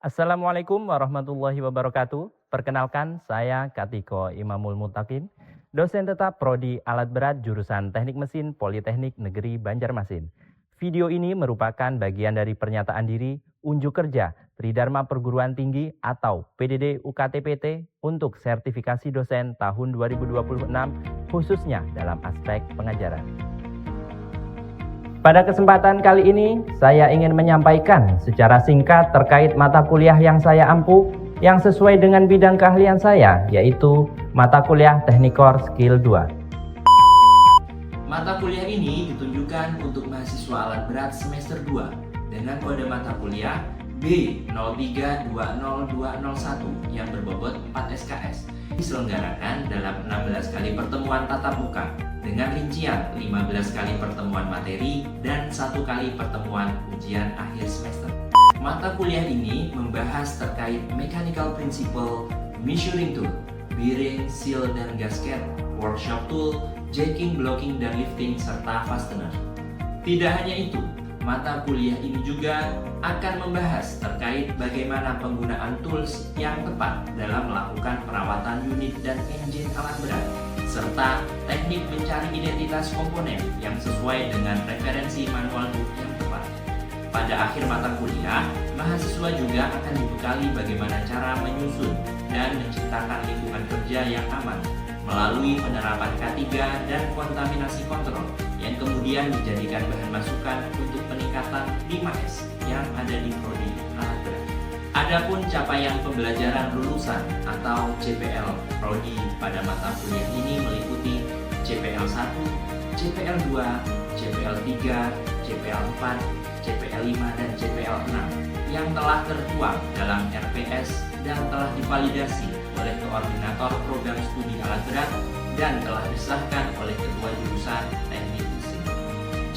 Assalamualaikum warahmatullahi wabarakatuh. Perkenalkan, saya Katiko Imamul Mutakin, dosen tetap Prodi Alat Berat jurusan Teknik Mesin Politeknik Negeri Banjarmasin. Video ini merupakan bagian dari pernyataan diri unjuk kerja Tridharma Perguruan Tinggi atau PDD UKT-PT untuk sertifikasi dosen tahun 2026 khususnya dalam aspek pengajaran. Pada kesempatan kali ini, saya ingin menyampaikan secara singkat terkait mata kuliah yang saya ampu yang sesuai dengan bidang keahlian saya, yaitu mata kuliah Teknikor Skill 2. Mata kuliah ini ditunjukkan untuk mahasiswa alat berat semester 2 dengan kode mata kuliah B03202001 yang berbobot 4 SKS. Diselenggarakan dalam 16 kali pertemuan tatap muka dengan rincian 15 kali pertemuan materi dan 1 kali pertemuan ujian akhir semester. Mata kuliah ini membahas terkait mechanical principle, measuring tool, bearing, seal, dan gasket, workshop tool, jacking, blocking, dan lifting, serta fastener. Tidak hanya itu, mata kuliah ini juga akan membahas terkait bagaimana penggunaan tools yang tepat dalam melakukan perawatan unit dan engine alat berat, serta teknik mencari identitas komponen yang sesuai dengan referensi manual book yang tepat. Pada akhir mata kuliah, mahasiswa juga akan dibekali bagaimana cara menyusun dan menciptakan lingkungan kerja yang aman melalui penerapan K3 dan kontaminasi kontrol yang kemudian dijadikan bahan masukan untuk peningkatan 5S yang ada di Prodi Alat Berat. Adapun capaian pembelajaran lulusan atau CPL Prodi pada mata kuliah ini meliputi CPL 1, CPL 2, CPL 3, CPL 4, CPL 5, dan CPL 6 yang telah tertuang dalam RPS dan telah divalidasi oleh koordinator program studi alat berat dan telah disahkan oleh ketua jurusan teknik mesin.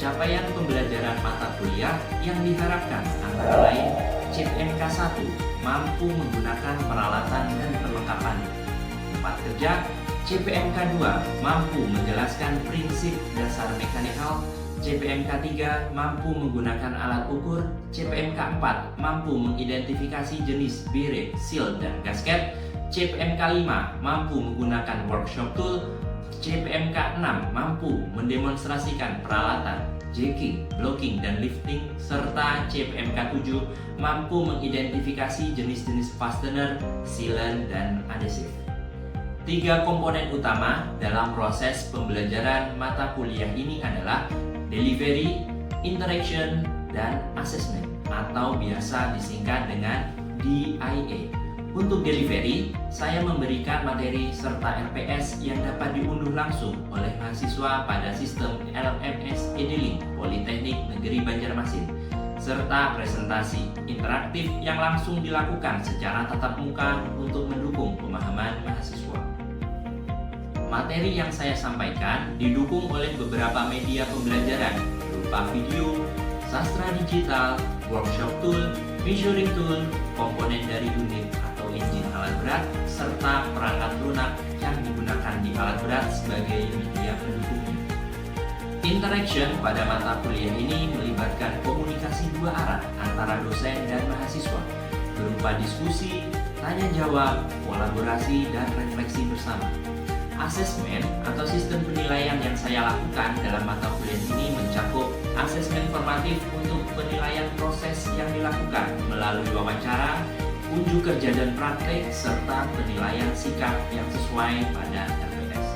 Capaian pembelajaran mata kuliah yang diharapkan antara lain CPMK 1 mampu menggunakan peralatan dan perlengkapan tempat kerja, CPMK 2 mampu menjelaskan prinsip dasar mekanikal, CPMK 3 mampu menggunakan alat ukur, CPMK 4 mampu mengidentifikasi jenis bearing, seal, dan gasket, CPMK 5 mampu menggunakan workshop tool, CPMK 6 mampu mendemonstrasikan peralatan jacking, blocking, dan lifting, serta CPMK 7 mampu mengidentifikasi jenis-jenis fastener, sealant, dan adhesif. 3 komponen utama dalam proses pembelajaran mata kuliah ini adalah delivery, interaction, dan assessment atau biasa disingkat dengan DIA. Untuk delivery, saya memberikan materi serta RPS yang dapat diunduh langsung oleh mahasiswa pada sistem LMS Edilink Politeknik Negeri Banjarmasin, serta presentasi interaktif yang langsung dilakukan secara tatap muka untuk mendukung pemahaman mahasiswa. Materi yang saya sampaikan didukung oleh beberapa media pembelajaran berupa video, sastra digital, workshop tool, measuring tool, komponen dari unit atau engine alat berat, serta perangkat lunak yang digunakan di alat berat sebagai media pendukungnya. Interaction pada mata kuliah ini melibatkan komunikasi 2 arah antara dosen dan mahasiswa berupa diskusi, tanya jawab, kolaborasi, dan refleksi bersama. Asesmen atau sistem penilaian yang saya lakukan dalam mata kuliah ini mencakup asesmen formatif untuk penilaian proses yang dilakukan melalui wawancara, unjuk kerja dan praktek, serta penilaian sikap yang sesuai pada RPS.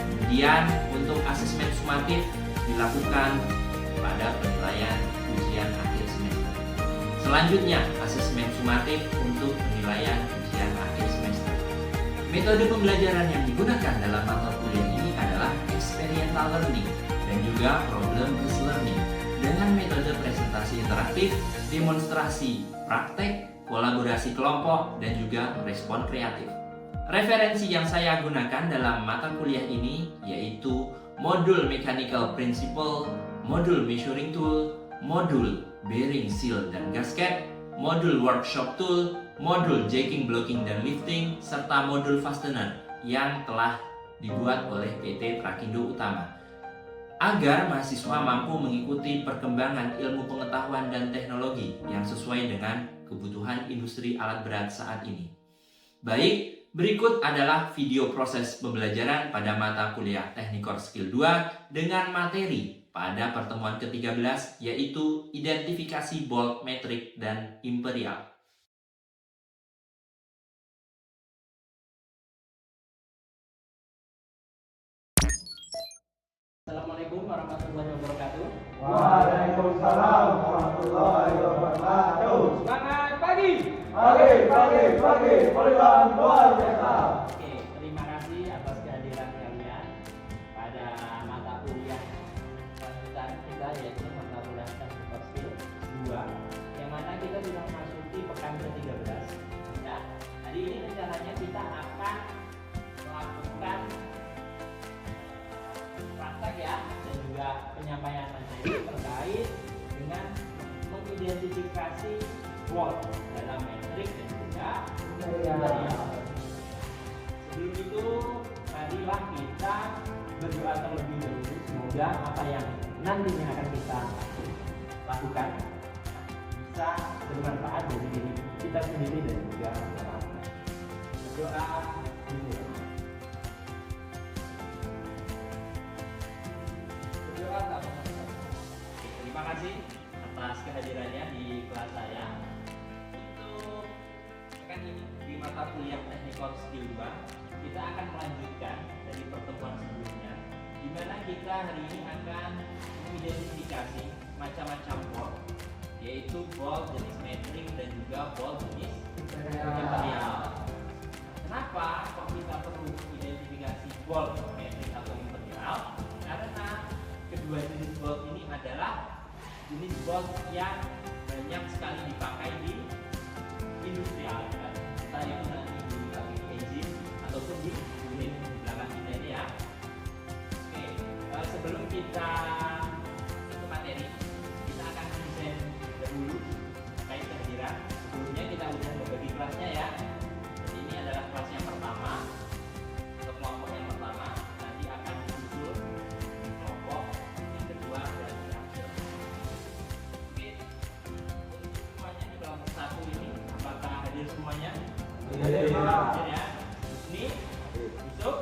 Kemudian untuk asesmen sumatif dilakukan pada penilaian ujian akhir semester. Selanjutnya, asesmen sumatif untuk penilaian ujian akhir semester. Metode pembelajaran yang digunakan dalam mata kuliah ini adalah experiential learning dan juga problem-based learning dengan metode presentasi interaktif, demonstrasi praktek, kolaborasi kelompok, dan juga respon kreatif. Referensi yang saya gunakan dalam mata kuliah ini yaitu modul mechanical principle, modul measuring tool, modul bearing, seal, dan gasket, modul workshop tool, modul jacking, blocking, dan lifting, serta modul fastener yang telah dibuat oleh PT Prakindo Utama. Agar mahasiswa mampu mengikuti perkembangan ilmu pengetahuan dan teknologi yang sesuai dengan kebutuhan industri alat berat saat ini. Baik, berikut adalah video proses pembelajaran pada mata kuliah Teknikor Skill 2 dengan materi pada pertemuan ke-13 yaitu identifikasi bolt, metrik, dan imperial. Assalamualaikum warahmatullahi wabarakatuh. Waalaikumsalam warahmatullahi wabarakatuh. Semangat pagi. Pagi, perubahan luar biasa. Oke, terima kasih atas kehadiran kalian pada mata kuliah lanjutan kita yaitu mata kuliah Teknikor Skill 2 yang mana kita sudah memasuki pekan ke-13 ya. Hari ini rencananya kita akan melakukan praktek ya dan juga penyampaian materi terkait dengan mengidentifikasi bolt dalam metrik dan juga imperial. Sebelum itu, marilah kita berdoa terlebih dahulu. Semoga apa yang nantinya akan kita lakukan bisa bermanfaat bagi diri kita sendiri dan juga orang lain. Berdoa dulu. Berdoa tak. Terima kasih atas kehadirannya di kelas saya. Untuk pekan ini di mata kuliah Teknikor Skill 2 kita akan melanjutkan dari pertemuan sebelumnya di mana kita hari ini akan mengidentifikasi macam-macam bolt yaitu bolt jenis metrik dan juga bolt jenis imperial. Kenapa kok kita perlu identifikasi bolt metrik atau imperial? Karena kedua jenis bolt ini adalah jenis bolt yang banyak sekali dipakai di industri alat berat. Entah itu nanti di engine ataupun di unit di belakang kita ini ya. Oke, sebelum kita ke materi, kita akan desain dahulu terkait kehadiran. Sebelumnya kita udah membagi kelasnya ya. Jadi ini adalah kelas yang pertama untuk kelompok yang pertama. Nanti akan disusul kelompok yang kedua dan yang terakhir. Oke, untuk semuanya di kelompok satu ini apakah hadir semuanya? Hadir ya. Ini Yusuf,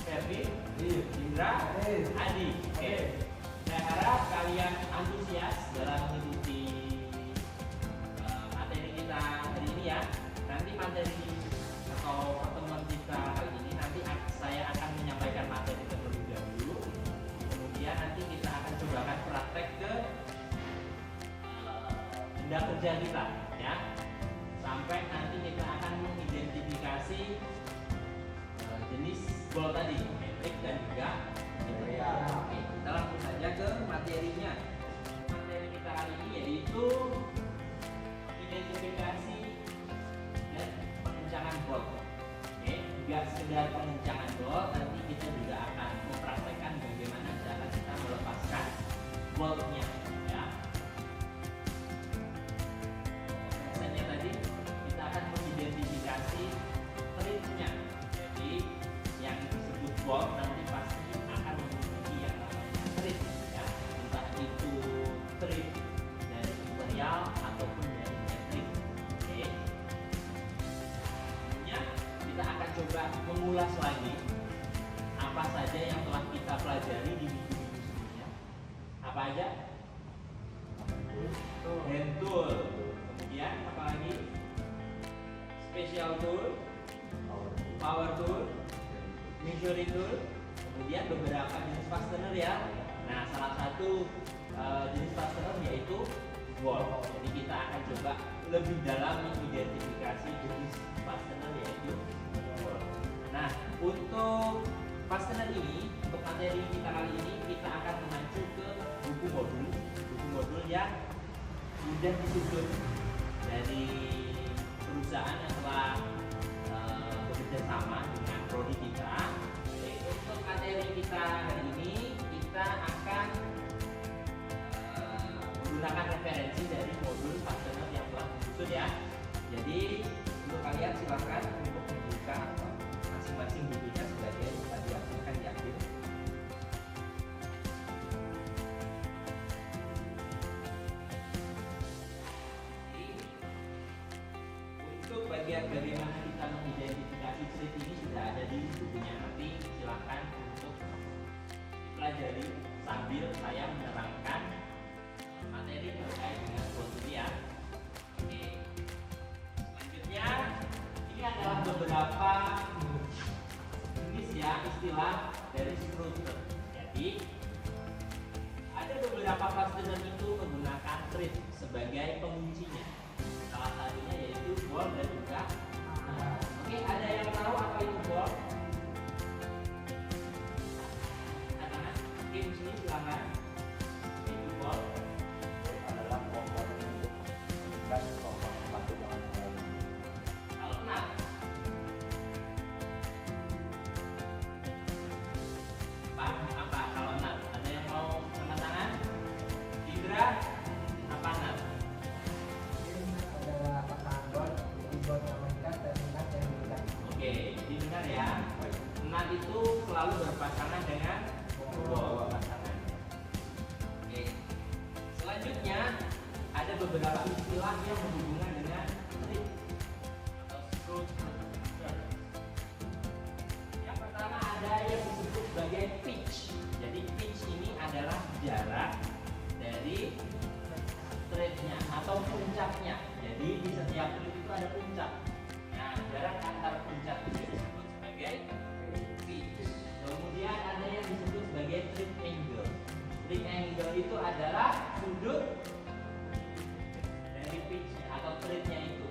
Ferdi, Indra, Adi. Oke. Saya harap kalian antusias dalam mengikuti materi kita hari ini ya. Nanti materi atau pertemuan kita hari ini nanti saya akan menyampaikan materi terlebih dahulu. Kemudian nanti kita akan cobakan praktek ke benda kerja kita ya. Sampai nanti kita akan mengidentifikasi jenis bolt tadi, metrik dan juga imperial. Oke, kita langsung saja ke materinya. Materi kita kali ini yaitu identifikasi dan pengencangan bolt. Oke, juga sekedar pengencangan bolt, nanti kita juga akan mempraktekkan bagaimana cara kita melepaskan boltnya. Ya. Biasanya tadi kita akan mengidentifikasi tripnya. Jadi yang disebut bolt nanti pasti akan memiliki yang namanya trip ya. Entah itu trip dari imperial ataupun dari metrik. Oke. Selanjutnya kita akan coba mengulas lagi apa saja yang telah kita pelajari di minggu-minggu sebelumnya. Apa aja? Hand tool. Kemudian apa lagi? Special tool, power tool, measuring tool, kemudian beberapa jenis fastener ya. Nah, salah satu jenis fastener yaitu bolt. Jadi kita akan coba lebih dalam mengidentifikasi jenis fastener yaitu bolt. Nah, untuk fastener ini, untuk materi kita kali ini kita akan mengacu ke buku modul yang sudah disusun dari perusahaan yang telah bekerja sama dengan prodi kita. Jadi untuk materi kita hari ini kita akan menggunakan referensi dari modul fastener yang telah disusun ya. Jadi untuk kalian silakan untuk membuka masing-masing bukunya sebagai tadi akan diambil. lihat bagaimana kita mengidentifikasi strip ini sudah ada di bukunya. Nanti silahkan untuk dipelajari sambil saya menerangkan materi terkait dengan bol ini ya. Oke. Selanjutnya ini adalah beberapa jenis ya istilah dari screw-thread. Jadi ada beberapa fastener itu menggunakan thread sebagai penguncinya. Salah satunya yaitu bol dan juga oke, ada yang tahu apa itu bol? Katakan, oke, di sini silakan. Itu bol adalah komponen untuk mengikat kelompok satu dengan yang lain. kalau nut apa kalau nut? Ada yang mau angkat tangan? Indra, apa nut? Adalah pasangan bol, bol yang mengikat dan minat yang mengikat. Oke, didengar ya. Nut itu selalu berpasangan dengan bol pasangan. Oke. Selanjutnya ada beberapa istilah yang berhubungan dengan thread atau screw thread. Yang pertama ada yang disebut sebagai pitch. Jadi pitch ini adalah jarak dari threadnya atau puncaknya. Jadi di setiap thread itu ada puncak. Nah, jarak antar puncak itu disebut sebagai pitch. Kemudian ada yang disebut sebagai thread angle. Thread angle itu adalah sudut dari pitchnya atau threadnya itu.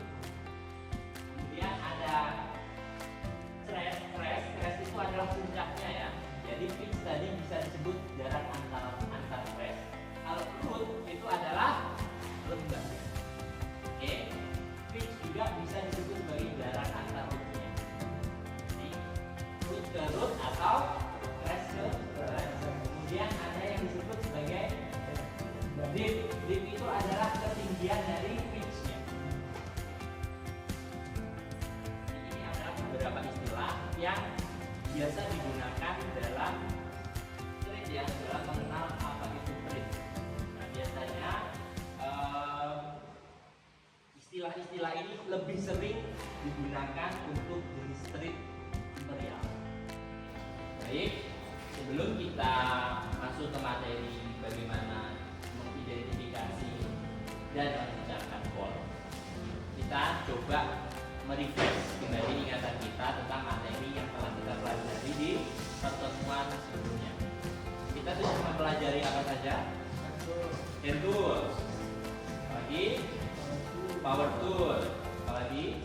Kemudian ada crest itu adalah puncaknya ya. Jadi pitch tadi bisa disebut jarak antar crest. Kalau root itu adalah lembah. Oke, pitch juga bisa disebut sebagai jarak antar rootnya. Jadi root ke root atau crest ke crest. Kemudian ada yang disebut sebagai dip. Dip itu adalah ketinggian dari pitchnya. Ini adalah beberapa istilah yang biasa digunakan dalam thread ya, dalam mengenal apa itu thread. Nah, biasanya istilah-istilah ini lebih sering digunakan untuk jenis thread imperial. Baik, sebelum kita masuk ke materi bagaimana mengidentifikasi dan mengucapkan bol, kita coba merefresh kembali ingatan kita tentang materi yang telah kita pelajari di pertemuan sebelumnya. Kita sudah mempelajari apa saja? Hand tools, lagi power tool, apalagi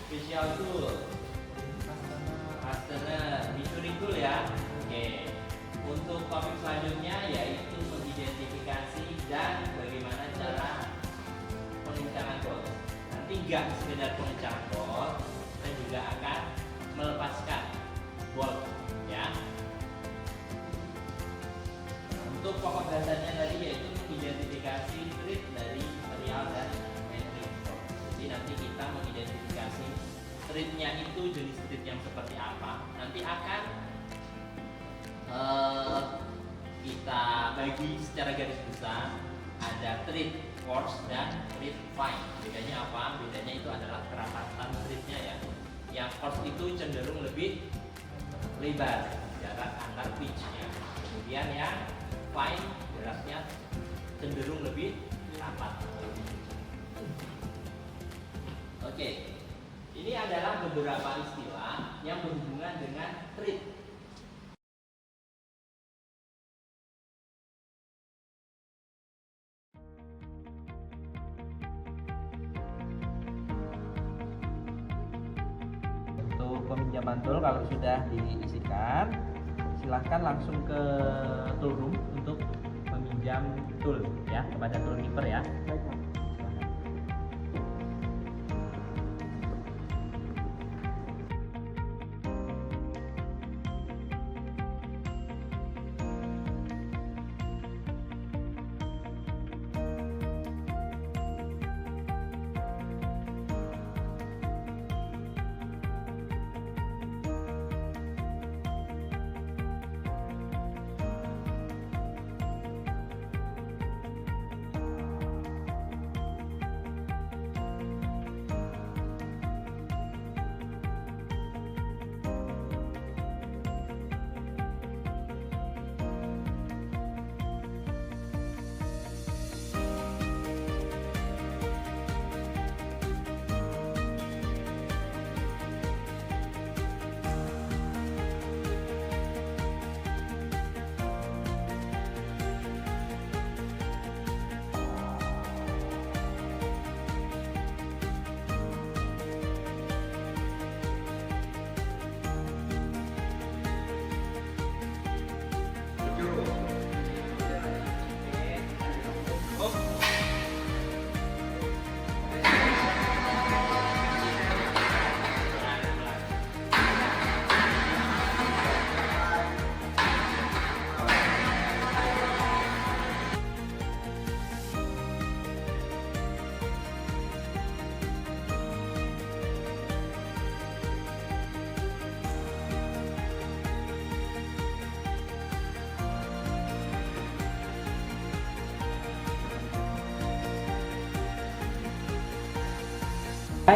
special tool, fastener, measuring tool ya. Oke. Untuk topik selanjutnya yaitu mengidentifikasi dan bagaimana cara pengencangan bol. Nanti nggak sekedar pengencangan bol, kita juga akan melepaskan bol ya. Untuk pokok dasarnya tadi yaitu mengidentifikasi thread dari material dan metrik bol. Jadi nanti kita mengidentifikasi threadnya itu jenis thread yang seperti apa. Nanti akan kita bagi secara garis besar, ada thread coarse dan thread fine. Bedanya apa? Bedanya itu adalah kerapatan threadnya ya. Yang coarse itu cenderung lebih lebar jarak antar pitchnya. Kemudian yang fine jaraknya cenderung lebih rapat. Oke, ini adalah beberapa istilah yang berhubungan dengan thread. Peminjaman tool kalau sudah diisikan, silahkan langsung ke tool room untuk meminjam tool ya kepada tool keeper ya.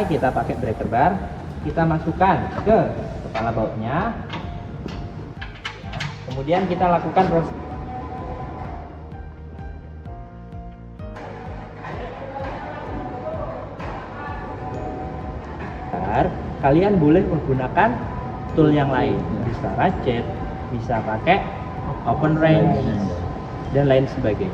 selesai, kita pakai breaker bar, kita masukkan ke kepala bautnya. Kemudian kita lakukan proses. Kalian boleh menggunakan tool yang lain, bisa ratchet, bisa pakai open range dan lain sebagainya.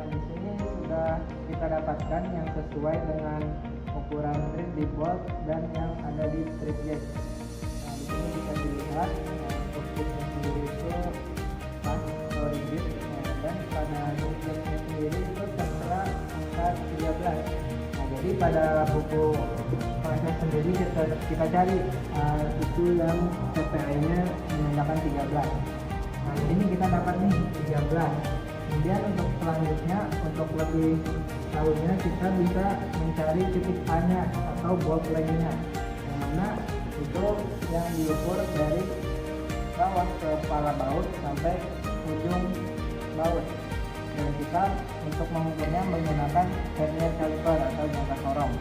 Di sini sudah kita dapatkan yang sesuai dengan ukuran strip di bolt dan yang ada di strip gauge. Nah, di sini bisa dilihat untuk stripnya sendiri itu pas atau rigid, dan pada strip gauge-nya sendiri itu tertera angka 13. Nah, jadi pada buku proses sendiri kita cari itu yang CPI-nya menandakan 13. Nah, di sini kita dapat nih 13. Kemudian untuk selanjutnya, untuk lebih tahunya, kita bisa mencari titik A-nya atau bolt length-nya, yang mana itu yang diukur dari bawah ke kepala baut sampai ujung baut. Dan kita untuk mengukurnya menggunakan vernier caliper atau jangka sorong.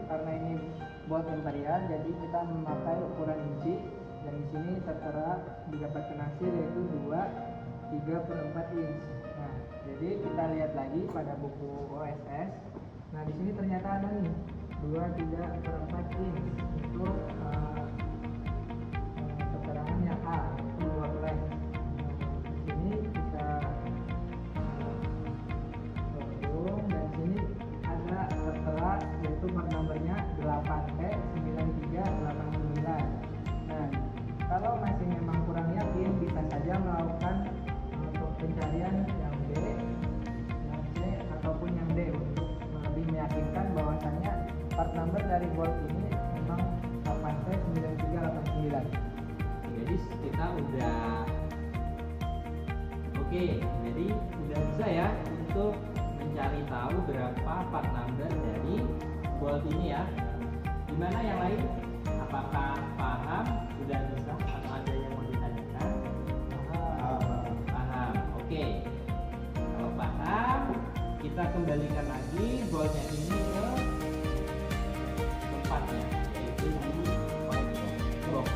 Karena ini bolt imperial, jadi kita memakai ukuran inci, dan di sini tertera didapatkan hasil yaitu 2,3/4 inch. Nah, jadi kita lihat lagi pada buku OSS. Nah, di sini ternyata ada nih 2,3/4 inch untuk keterangannya A, itu bolt length. Di sini kita dan sini ada tertera yaitu part numbernya 8T9389. Nah, kalau masih memang kurang yakin, bisa saja melakukan untuk pencarian yang B, yang C, ataupun yang D untuk lebih meyakinkan bahwasannya part number dari bolt ini memang 8T9389. Jadi kita udah oke, jadi udah bisa ya untuk mencari tahu berapa part number dari bolt ini ya. Gimana yang lain? Apakah paham? Sudah bisa atau ada yang mau ditanyakan? Paham. Oke. Kalau paham, kita kembalikan lagi boltnya ini ke tempatnya, yaitu di box.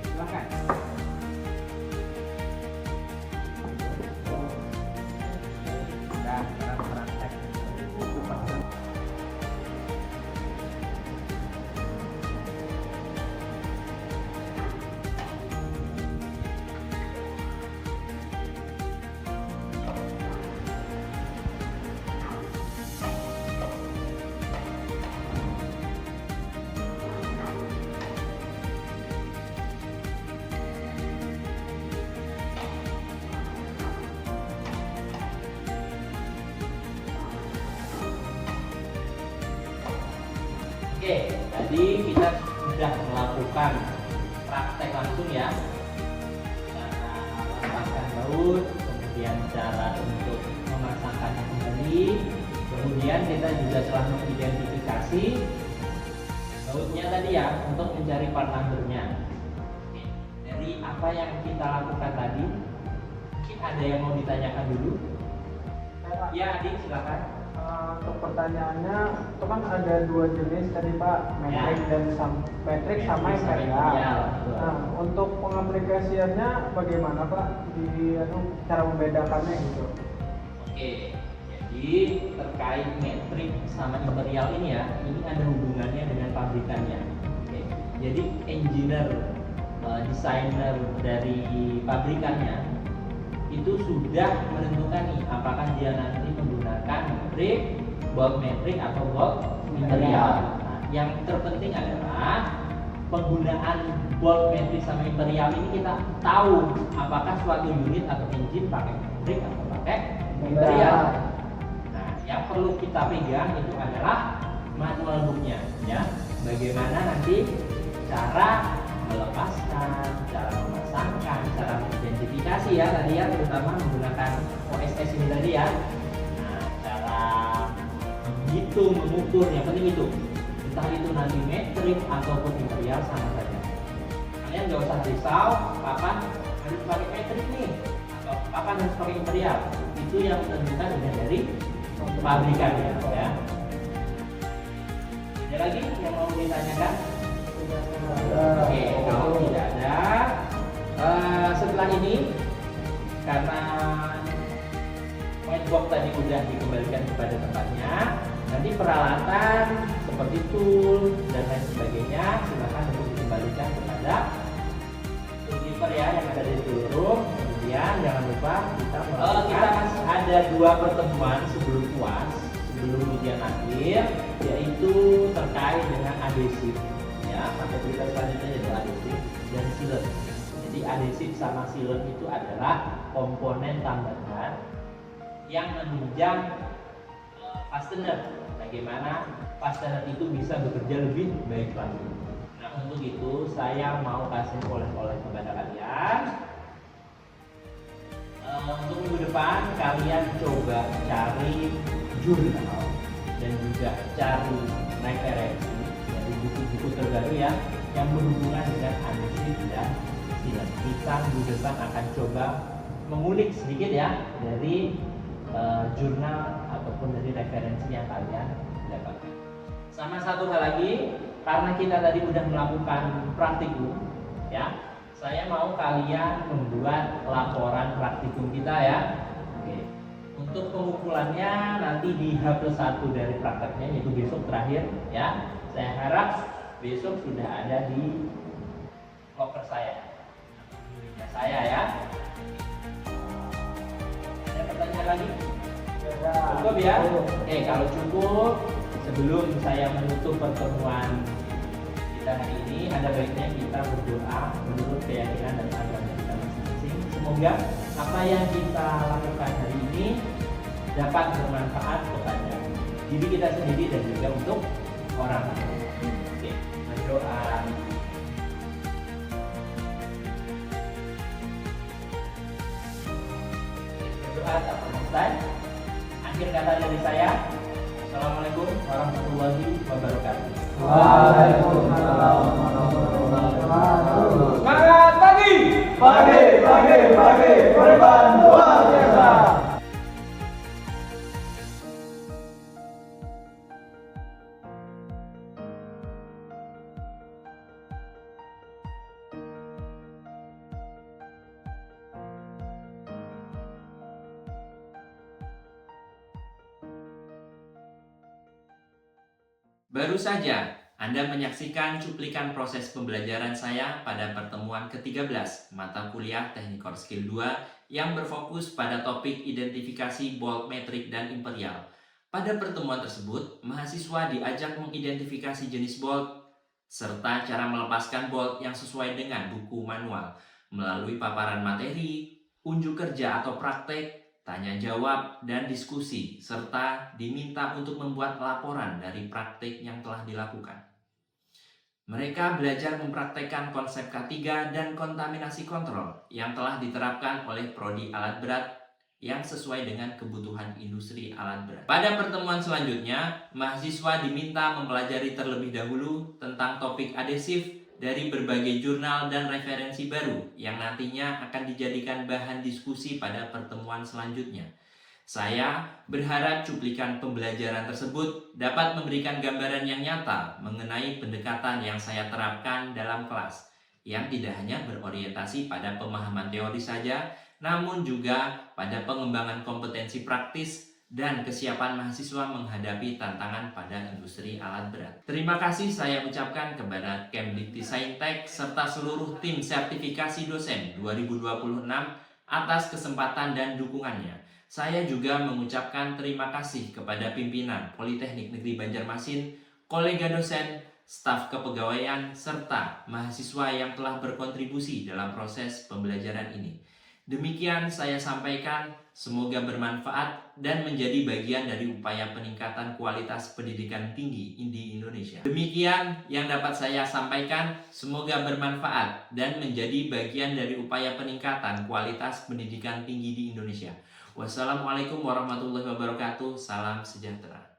Silakan. Oke, tadi kita sudah melakukan praktek langsung ya, cara melepaskan baut, kemudian cara untuk memasangkannya kembali, kemudian kita juga telah mengidentifikasi bautnya tadi ya untuk mencari part numbernya. Oke, dari apa yang kita lakukan tadi, mungkin ada yang mau ditanyakan dulu? Ya, Adik, silakan. Untuk pertanyaannya, itu kan ada dua jenis tadi Pak, metrik dan metrik sama imperial. Nah, untuk pengaplikasiannya bagaimana Pak? Cara membedakannya gitu? Oke, jadi terkait metrik sama imperial ini ya, ini ada hubungannya dengan pabrikannya. Oke, jadi engineer, desainer dari pabrikannya itu sudah menentukan nih apakah dia nanti menggunakan metrik, bolt metrik atau bolt imperial. Nah, yang terpenting adalah penggunaan bolt metrik sama imperial ini kita tahu apakah suatu unit atau engine pakai metrik atau pakai imperial. Nah, yang perlu kita pegang itu adalah manual booknya, ya. Bagaimana nanti cara melepaskan, cara memasangkan, cara mengidentifikasi ya tadi ya, terutama menggunakan OSS ini tadi ya. Nah, cara menghitung, mengukur, yang penting itu. Entah itu nanti metrik ataupun imperial sama saja. Kalian nggak usah risau kapan harus pakai metrik nih atau kapan harus pakai imperial. Itu yang menentukan dari pabrikan ya. Ada lagi yang mau ditanyakan? Oke, kalau tidak ada, setelah ini karena whiteboard tadi sudah dikembalikan kepada tempatnya, nanti peralatan seperti tool dan lain sebagainya silakan untuk dikembalikan kepada toolkeeper ya yang ada di showroom. Kemudian jangan lupa kita masih ada 2 pertemuan sebelum UAS, sebelum ujian akhir, yaitu terkait dengan adhesif. Sampai berita selanjutnya yaitu adhesif dan sealant. Jadi adhesif sama sealant itu adalah komponen tambahan yang menunjang fastener. Bagaimana fastener itu bisa bekerja lebih baik lagi. Nah, untuk itu saya mau kasih oleh-oleh kepada kalian. Untuk minggu depan kalian coba cari jurnal dan juga cari referensi dari buku-buku terbaru ya yang berhubungan dengan adhesif dan sealant. Kita minggu depan akan coba mengulik sedikit ya dari jurnal ataupun dari referensi yang kalian dapatkan. Sama satu hal lagi, karena kita tadi sudah melakukan praktikum ya, saya mau kalian membuat laporan praktikum kita ya. Oke. Untuk pengumpulannya nanti di H+1 dari prakteknya, yaitu besok terakhir ya. Saya harap besok sudah ada di loker saya ya. Ada pertanyaan lagi? Cukup ya? Oke, kalau cukup, sebelum saya menutup pertemuan kita hari ini, ada baiknya kita berdoa menurut keyakinan dan agama kita masing-masing. Semoga apa yang kita lakukan hari ini dapat bermanfaat kepada diri kita sendiri dan juga untuk orang lain. Oke, berdoa. Berdoa tak selesai. Akhir kata dari saya, Assalamualaikum warahmatullahi wabarakatuh. Waalaikumsalam warahmatullahi wabarakatuh. Semangat pagi! Pagi, korban luar biasa. Baru saja Anda menyaksikan cuplikan proses pembelajaran saya pada pertemuan ke-13 mata kuliah Teknik Core Skill 2 yang berfokus pada topik identifikasi bolt, metrik, dan imperial. Pada pertemuan tersebut, mahasiswa diajak mengidentifikasi jenis bolt serta cara melepaskan bolt yang sesuai dengan buku manual melalui paparan materi, unjuk kerja atau praktek, tanya jawab, dan diskusi, serta diminta untuk membuat laporan dari praktik yang telah dilakukan. Mereka belajar mempraktekkan konsep K3 dan kontaminasi kontrol yang telah diterapkan oleh Prodi Alat Berat yang sesuai dengan kebutuhan industri alat berat. Pada pertemuan selanjutnya, mahasiswa diminta mempelajari terlebih dahulu tentang topik adhesif dari berbagai jurnal dan referensi baru yang nantinya akan dijadikan bahan diskusi pada pertemuan selanjutnya. Saya berharap cuplikan pembelajaran tersebut dapat memberikan gambaran yang nyata mengenai pendekatan yang saya terapkan dalam kelas, yang tidak hanya berorientasi pada pemahaman teori saja, namun juga pada pengembangan kompetensi praktis dan kesiapan mahasiswa menghadapi tantangan pada industri alat berat. Terima kasih saya ucapkan kepada Kemdikti-Saintek serta seluruh tim sertifikasi dosen 2026 atas kesempatan dan dukungannya. Saya juga mengucapkan terima kasih kepada pimpinan Politeknik Negeri Banjarmasin, kolega dosen, staf kepegawaian, serta mahasiswa yang telah berkontribusi dalam proses pembelajaran ini. Demikian saya sampaikan, semoga bermanfaat dan menjadi bagian dari upaya peningkatan kualitas pendidikan tinggi di Indonesia. Demikian yang dapat saya sampaikan, semoga bermanfaat dan menjadi bagian dari upaya peningkatan kualitas pendidikan tinggi di Indonesia. Wassalamualaikum warahmatullahi wabarakatuh. Salam sejahtera.